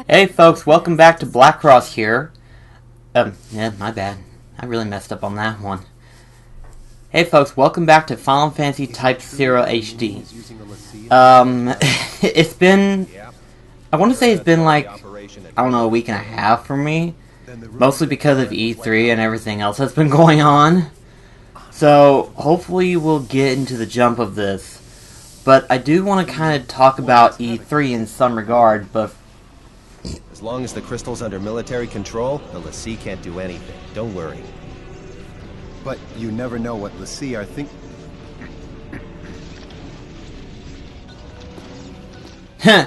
Hey folks, welcome back to Blackcross here. Yeah, my bad. I really messed up on that one. Hey folks, welcome back to Final Fantasy Type 0 HD. It's been... I want to say it's been like, I don't know, a week and a half for me. Mostly because of E3 and everything else that's been going on. So, hopefully we'll get into the jump of this. But I do want to kind of talk about E3 in some regard, but... As long as the crystal's under military control, the l'Cie can't do anything. Don't worry. But you never know what l'Cie are Heh!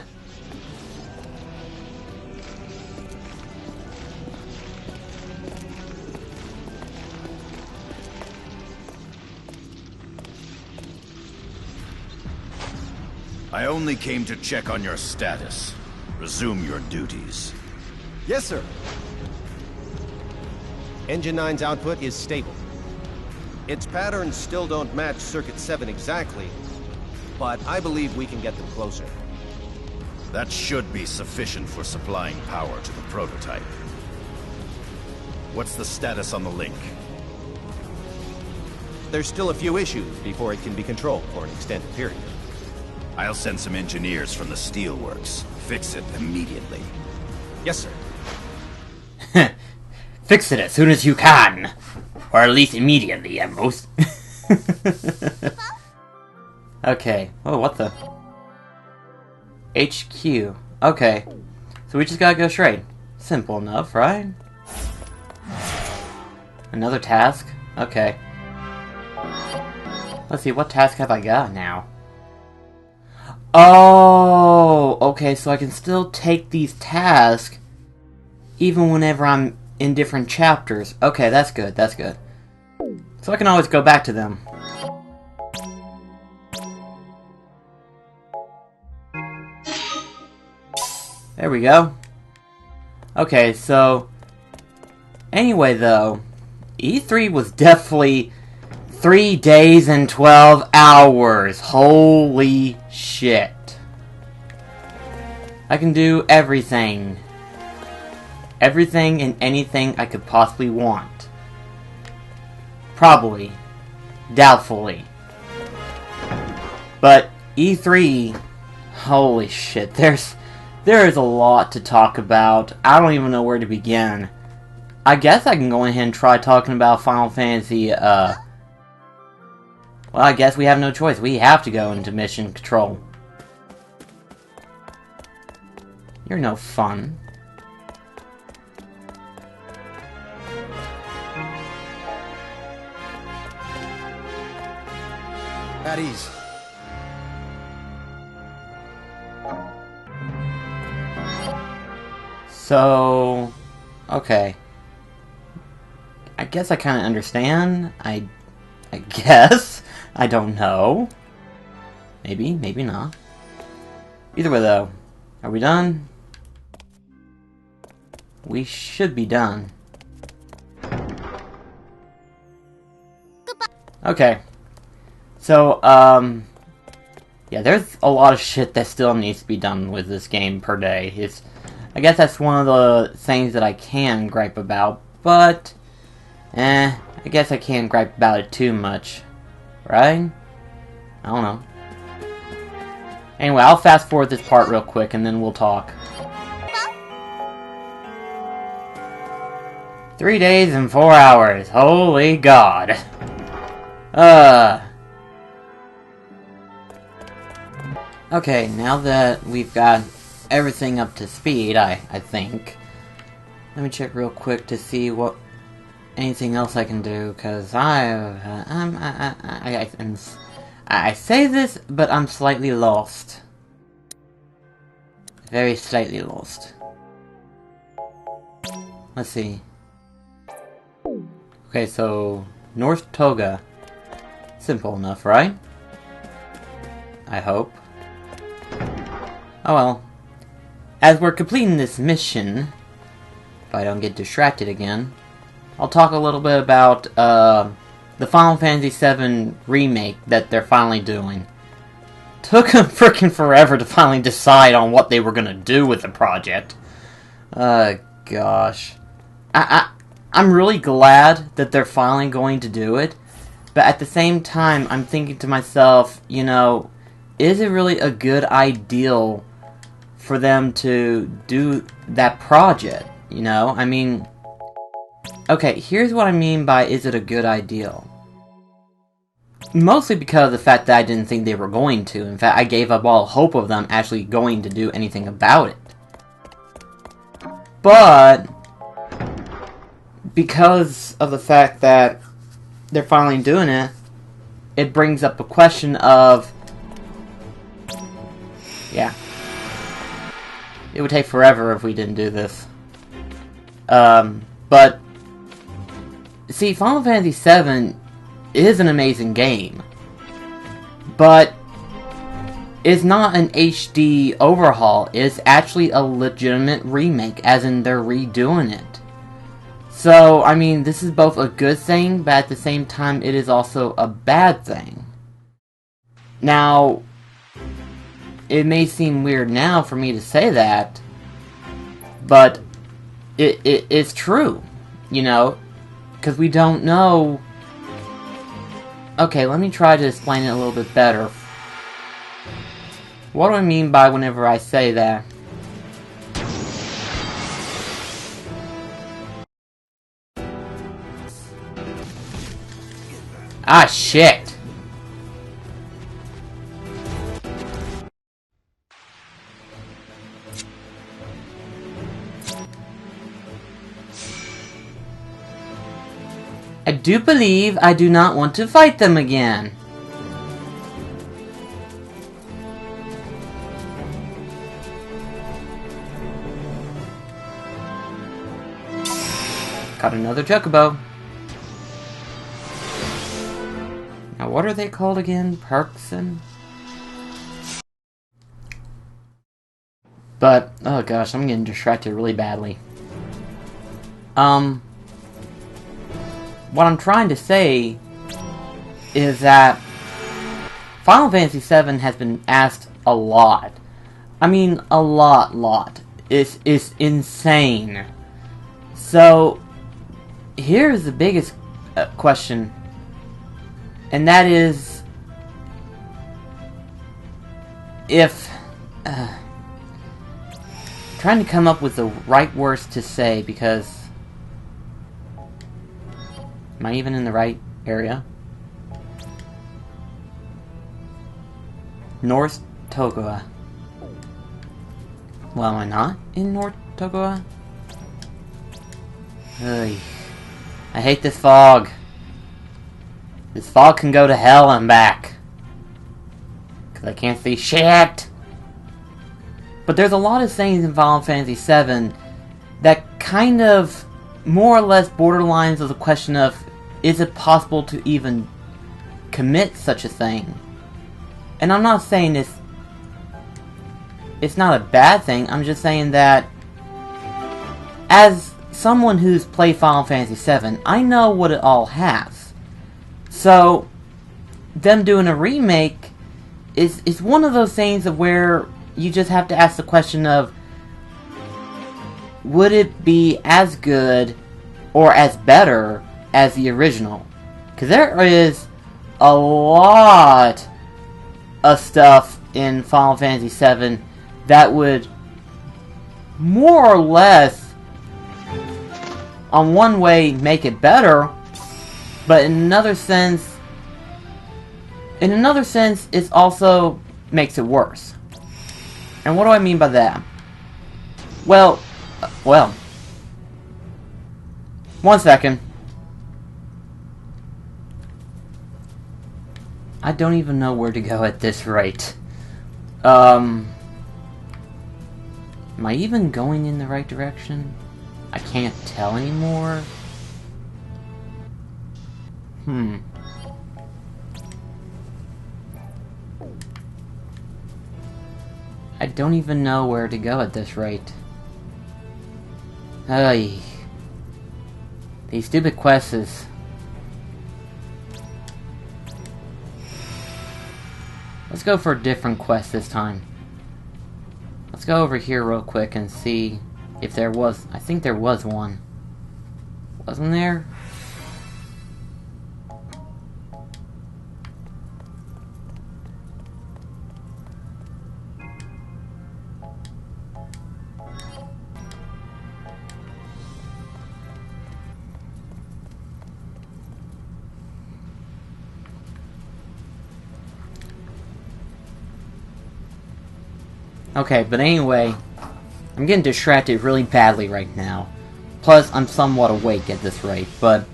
I only came to check on your status. Resume your duties. Yes, sir. Engine 9's output is stable. Its patterns still don't match Circuit 7 exactly, but I believe we can get them closer. That should be sufficient for supplying power to the prototype. What's the status on the link? There's still a few issues before it can be controlled for an extended period. I'll send some engineers from the steelworks. Fix it immediately. Yes, sir. Fix it as soon as you can. Or at least immediately, at most. Okay. Oh, what the? HQ. Okay. So we just gotta go straight. Simple enough, right? Another task? Okay. Let's see, what task have I got now? Oh, okay, so I can still take these tasks even whenever I'm in different chapters. Okay, that's good, that's good. So I can always go back to them. There we go. Okay, so... Anyway, though, E3 was definitely 3 days and 12 hours. Holy shit. I can do everything. Everything and anything I could possibly want. Probably. Doubtfully. But E3, holy shit, there is a lot to talk about. I don't even know where to begin. I guess I can go ahead and try talking about Final Fantasy, well, I guess we have no choice. We have to go into mission control. You're no fun. At ease. So, okay. I guess I kind of understand. I guess. I don't know. Maybe, maybe not. Either way, though. Are we done? We should be done. Okay. So, yeah, there's a lot of shit that still needs to be done with this game per day. I guess that's one of the things that I can gripe about, but, I guess I can't gripe about it too much. Right? I don't know. Anyway, I'll fast forward this part real quick and then we'll talk. 3 days and 4 hours. Holy God. Okay, now that we've got everything up to speed, I think. Let me check real quick to see what anything else I can do, because I say this, but I'm slightly lost. Very slightly lost. Let's see. Okay, so North Toga. Simple enough, right? I hope. Oh well. As we're completing this mission, if I don't get distracted again, I'll talk a little bit about the Final Fantasy VII remake that they're finally doing. took them freaking forever to finally decide on what they were gonna do with the project. Gosh. I'm really glad that they're finally going to do it, but at the same time, I'm thinking to myself, you know, is it really a good ideal for them to do that project? You know, I mean, okay, here's what I mean by is it a good ideal. Mostly because of the fact that I didn't think they were going to. In fact, I gave up all hope of them actually going to do anything about it. But because of the fact that they're finally doing it, it brings up a question of, yeah, it would take forever if we didn't do this. But see, Final Fantasy VII is an amazing game, but it's not an HD overhaul. It's actually a legitimate remake, as in they're redoing it. So, I mean, this is both a good thing, but at the same time, it is also a bad thing. Now, it may seem weird now for me to say that, but it's true, you know, because we don't know. Okay, let me try to explain it a little bit better. What do I mean by whenever I say that? Ah, shit! I do believe I do not want to fight them again. Got another chocobo. Now what are they called again? Perkson? But, oh gosh, I'm getting distracted really badly. What I'm trying to say is that Final Fantasy VII has been asked a lot. I mean, a lot. It's insane. So, here's the biggest question, and that is, if trying to come up with the right words to say, because am I even in the right area? North Togoa. Well, am I not in North Togoa? Ugh. I hate this fog. This fog can go to hell and back. Because I can't see shit. But there's a lot of things in Final Fantasy VII that kind of more or less borderlines of the question of, is it possible to even commit such a thing? And I'm not saying it's not a bad thing, I'm just saying that as someone who's played Final Fantasy VII, I know what it all has. So, them doing a remake is one of those things of where you just have to ask the question of, would it be as good or as better as the original? Because there is a lot of stuff in Final Fantasy VII that would more or less, on one way, make it better, but in another sense, it also makes it worse. And what do I mean by that? Well, one second. I don't even know where to go at this rate. Am I even going in the right direction? I can't tell anymore. I don't even know where to go at this rate. Ay. These stupid quests. Let's go for a different quest this time. Let's go over here real quick and see if there was... I think there was one. Wasn't there? Okay, but anyway, I'm getting distracted really badly right now. Plus, I'm somewhat awake at this rate, but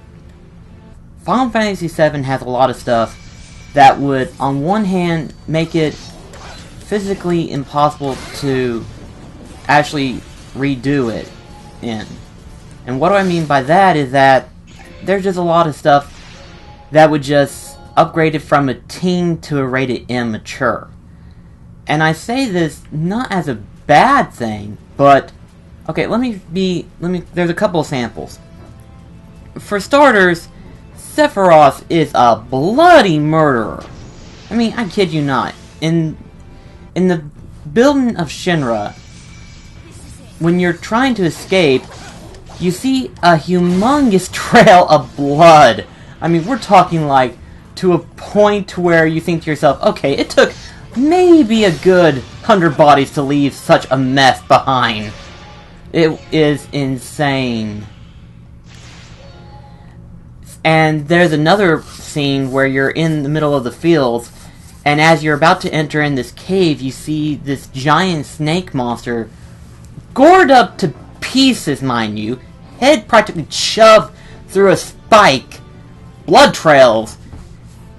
Final Fantasy VII has a lot of stuff that would, on one hand, make it physically impossible to actually redo it in. And what do I mean by that is that there's just a lot of stuff that would just upgrade it from a teen to a rated M mature. And I say this not as a bad thing, but okay, there's a couple of samples. For starters, Sephiroth is a bloody murderer. I mean, I kid you not. In the building of Shinra, when you're trying to escape, you see a humongous trail of blood. I mean, we're talking like to a point where you think to yourself, okay, it took maybe a good 100 bodies to leave such a mess behind. It is insane. And there's another scene where you're in the middle of the fields, and as you're about to enter in this cave, you see this giant snake monster, gored up to pieces, mind you, head practically shoved through a spike, blood trails,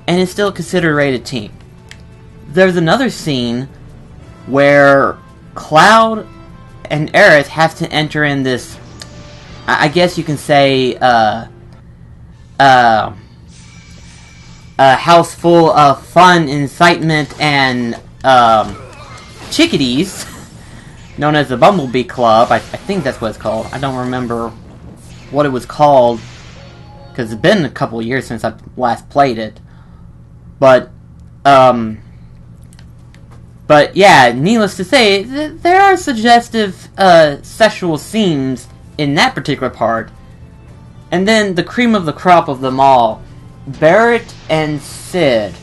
and is still considered rated T. There's another scene where Cloud and Aerith have to enter in this, I guess you can say, a house full of fun, incitement, and chickadees, known as the Bumblebee Club. I think that's what it's called. I don't remember what it was called, because it's been a couple of years since I last played it. But yeah, needless to say, there are suggestive sexual scenes in that particular part. And then the cream of the crop of them all, Barrett and Sid.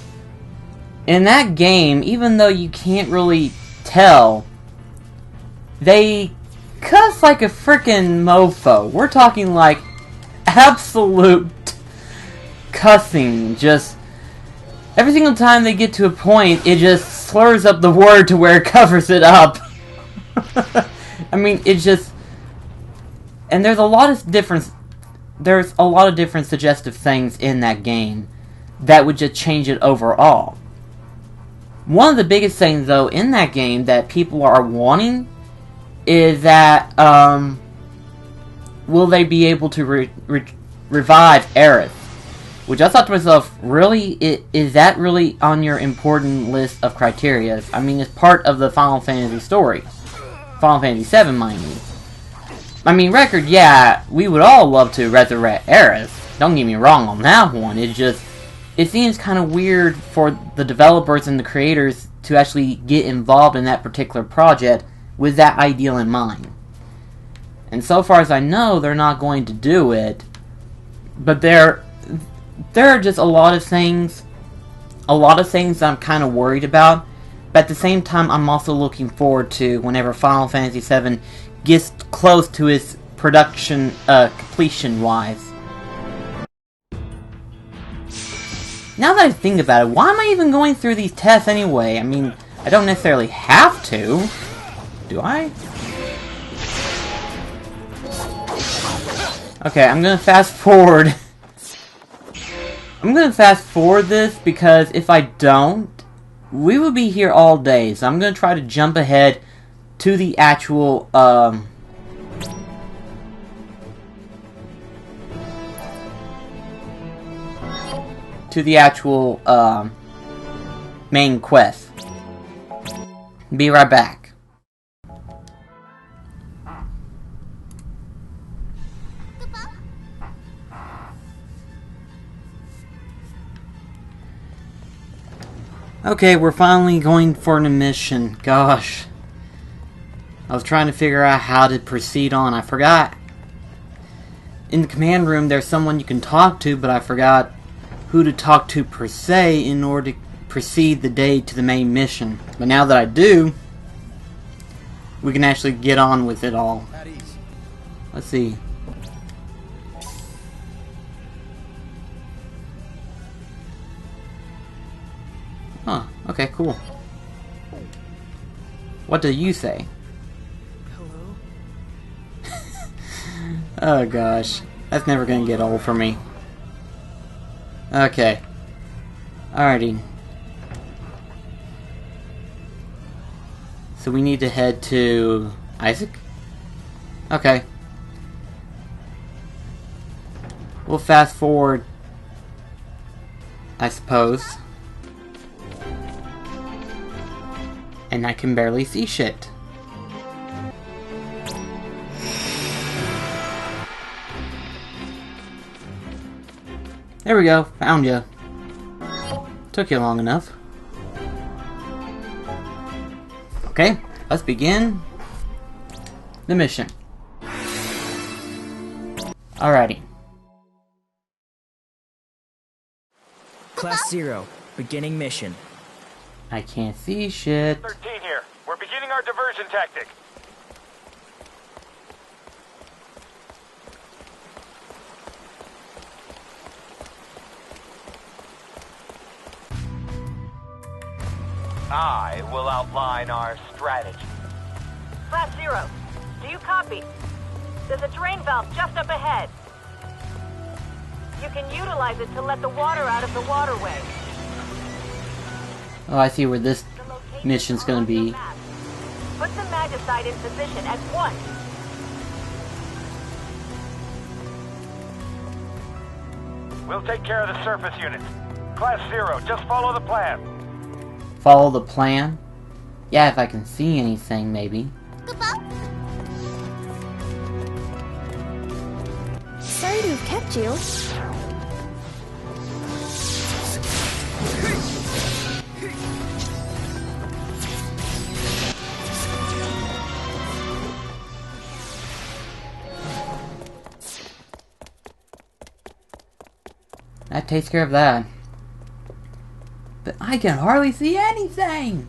In that game, even though you can't really tell, they cuss like a frickin' mofo. We're talking like absolute cussing. Just every single time they get to a point, it just slurs up the word to where it covers it up. I mean, it just... And there's a lot of different suggestive things in that game that would just change it overall. One of the biggest things, though, in that game that people are wanting is that, will they be able to revive Aerith? Which I thought to myself, really? Is that really on your important list of criteria? I mean, it's part of the Final Fantasy story. Final Fantasy VII, mind you. I mean, record, yeah, we would all love to resurrect Aerith. Don't get me wrong on that one. It seems kind of weird for the developers and the creators to actually get involved in that particular project with that ideal in mind. And so far as I know, they're not going to do it. But there are just a lot of things I'm kind of worried about. But at the same time, I'm also looking forward to whenever Final Fantasy VII gets close to its production completion-wise. Now that I think about it, why am I even going through these tests anyway? I mean, I don't necessarily have to. Do I? Okay, I'm gonna fast forward. I'm gonna fast forward this because if I don't, we will be here all day. So I'm gonna try to jump ahead to the actual main quest. Be right back. Okay, we're finally going for an mission. Gosh. I was trying to figure out how to proceed on. I forgot. In the command room, there's someone you can talk to, but I forgot who to talk to per se in order to proceed the day to the main mission. But now that I do, we can actually get on with it all. Let's see. Huh, okay, cool. What do you say? Hello? Oh gosh. That's never gonna get old for me. Okay. Alrighty. So we need to head to Isaac? Okay. We'll fast forward, I suppose. And I can barely see shit. There we go, found ya. Took you long enough. Okay, let's begin the mission. Alrighty. Class 0, beginning mission. I can't see shit. 13 here. We're beginning our diversion tactic. I will outline our strategy. Class 0, do you copy? There's a drain valve just up ahead. You can utilize it to let the water out of the waterway. Oh, I see where this mission's gonna be. Put the magicite in position at once. We'll take care of the surface units. Class 0, just follow the plan. Follow the plan? Yeah, if I can see anything, maybe. Sorry to have kept you. That takes care of that. But I can hardly see anything!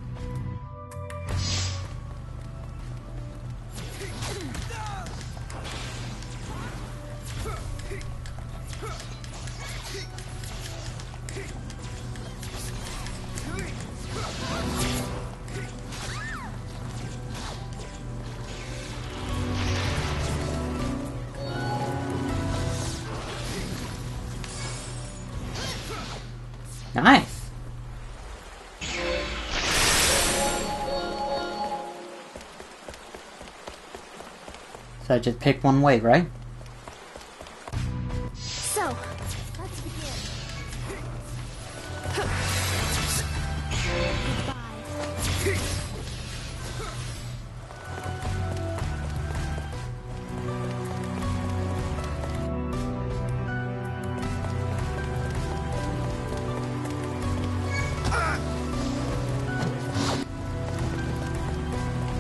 Nice! So I just pick one way, right? So, let's begin.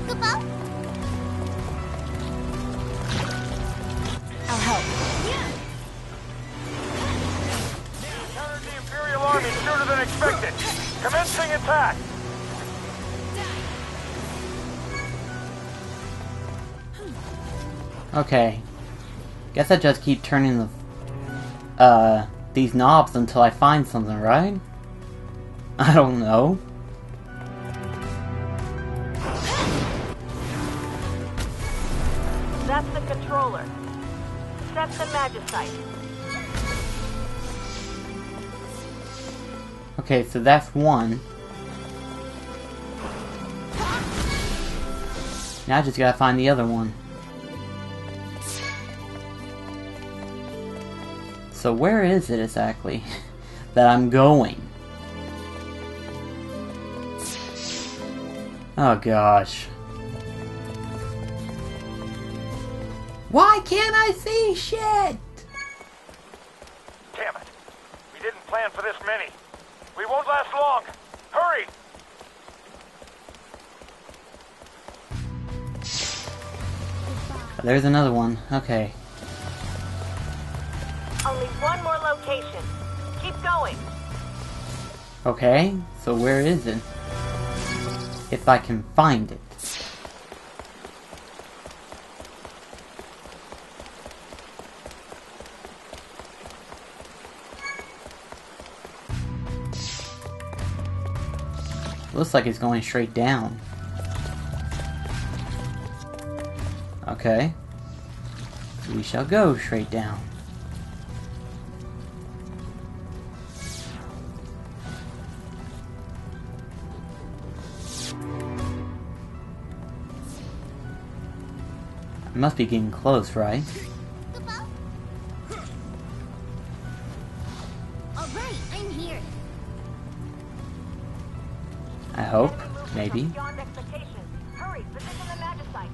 Goodbye. I'll help. Encountered the Imperial Army sooner than expected. Commencing attack. Okay. Guess I just keep turning the, these knobs until I find something, right? I don't know. That's the controller. Set the magicite. Okay, so that's one. Now I just gotta find the other one. So where is it exactly that I'm going? Oh gosh. Why can't I see shit? Damn it. We didn't plan for this many. We won't last long. Hurry! There's another one. Okay. Only one more location. Keep going. Okay, so where is it? If I can find it. Looks like it's going straight down. Okay. We shall go straight down. I must be getting close, right? Alright, I'm here. I hope. Enemy movement Maybe. beyond expectations. Hurry, position the magicite.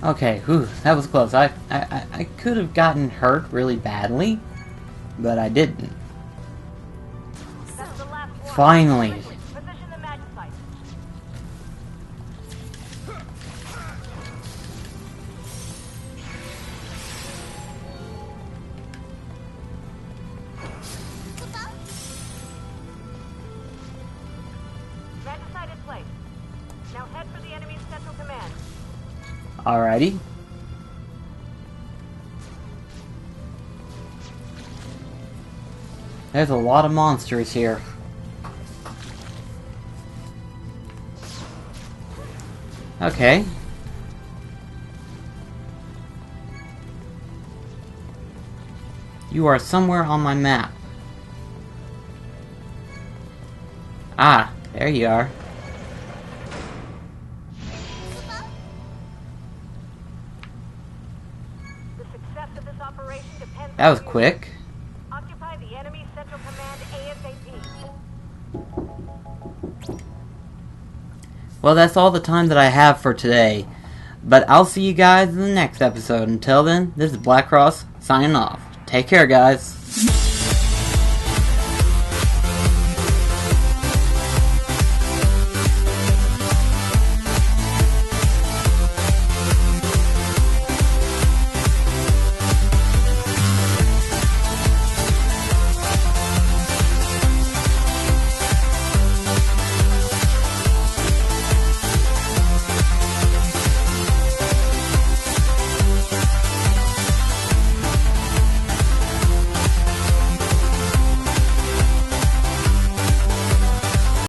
Okay, whew, that was close. I could have gotten hurt really badly, but I didn't. That's the last one. Finally. Quickly, position the magicite. Magicite in place. Now head for the enemy's central command. Alrighty. There's a lot of monsters here. Okay. You are somewhere on my map. Ah, there you are. The success of this operation depends That was on you. quick. Occupy the enemy's central command ASAP. Well, that's all the time that I have for today. But I'll see you guys in the next episode. Until then, this is Black Cross signing off. Take care, guys.